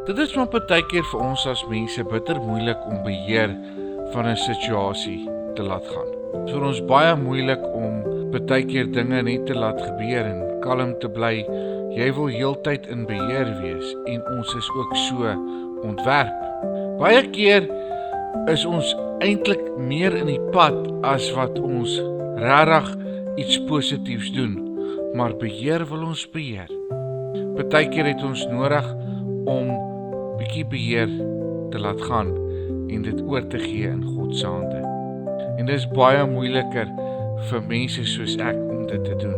Dit is maar partykeer vir ons as mense bitter moeilik om beheer van 'n situasie te laat gaan. Dit is vir ons baie moeilik om partykeer dinge net te laat gebeur en kalm te bly. Jy wil heeltyd in beheer wees en ons is ook so ontwerp. Baie keer is ons eintlik meer in die pad as wat ons regtig iets positiefs doen, maar beheer wil ons beheer. Partykeer het ons nodig om bietjie beheer te laat gaan en dit oor te gee in God se hande. En dit is baie moeiliker vir mense soos ek om dit te doen.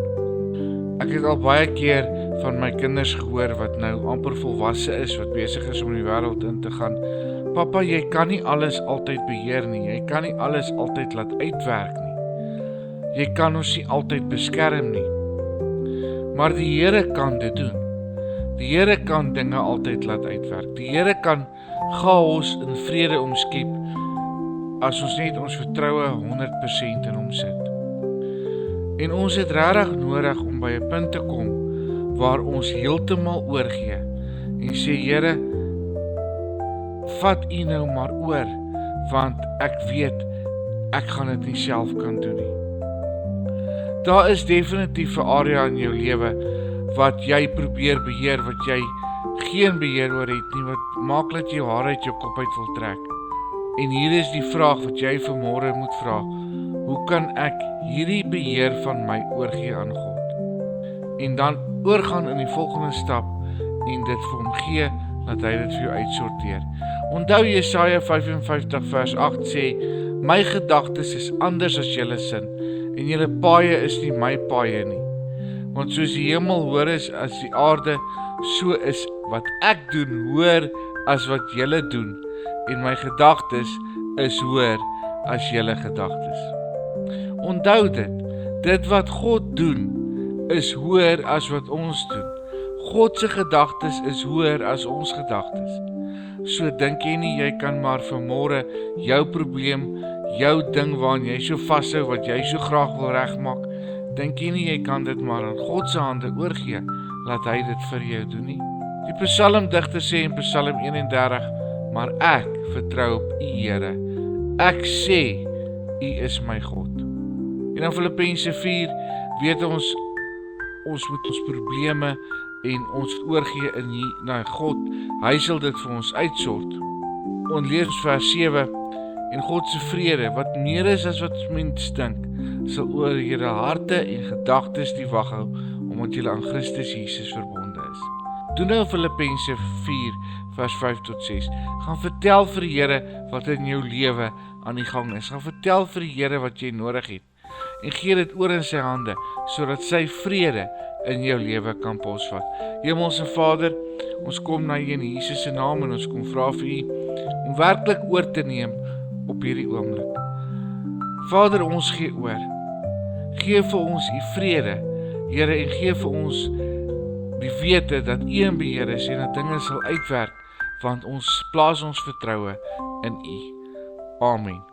Ek het al baie keer van my kinders gehoor wat nou amper volwasse is, wat besig is om in die wêreld in te gaan. Papa, jy kan nie alles altyd beheer nie, jy kan nie alles altyd laat uitwerk nie. Jy kan ons nie altyd beskerm nie. Maar die Here kan dit doen. Die Here kan dinge altyd laat uitwerk. Die Here kan chaos in vrede omskep as ons net ons vertroue 100% in hom sit. En ons het regtig nodig om by 'n punt te kom waar ons heeltemal oorgee en sê, Here, vat U nou maar oor, want ek weet ek gaan dit nie self kan doen nie. Daar is definitief 'n area in jou lewe wat jy probeer beheer, wat jy geen beheer oor het nie, wat maak dat jy hare uit jou kop uit wil trek. En hier is die vraag wat jy vanmôre moet vra: hoe kan ek hierdie beheer van my oorgee aan God? En dan oorgaan in die volgende stap en dit vir hom gee, dat hy dit vir jou uitsorteer. Onthou Jesaja 55 vers 8 sê, my gedagtes is anders as julle sin, en julle paaie is nie my paaie nie. Want soos die hemel hoër is as die aarde, so is wat ek doen hoër as wat julle doen, en my gedagtes is hoër as julle gedagtes. Onthou dit wat God doen, is hoër as wat ons doen. God se gedagtes is hoër as ons gedagtes. So dink jy nie, jy kan maar vanmôre jou probleem, jou ding waaraan jy so vashou, wat jy so graag wil regmaak, dink jy nie, jy kan dit maar aan God se hande oorgee, laat hy dit vir jou doen nie. Die psalmdigter sê in Psalm 31, maar ek vertrou op U, Here. Ek sê, U is my God. En in Filippense 4 weet ons moet ons probleme en ons oorgee na God. Hy sal dit vir ons uitsort. Ons lees vers 7, en God se vrede, wat meer is as wat mens dink, sal oor julle harte en gedagtes die wag hou, omdat julle aan Christus Jesus verbonde is. Doen nou Filippense 4 vers 5 tot 6. Gaan vertel vir die Here wat in jou lewe aan die gang is. Gaan vertel vir die Here wat jy nodig het. En gee dit oor in sy hande, sodat sy vrede in jou lewe kan posvat. Hemelse Vader, ons kom na U in Jesus se naam en ons kom vra vir U om werklik oor te neem op hierdie oomblik. Vader, ons gee oor. Gee vir ons U vrede, Here, en gee vir ons die wete dat U in beheer is en dat dinge sal uitwerk, want ons plaas ons vertroue in U. Amen.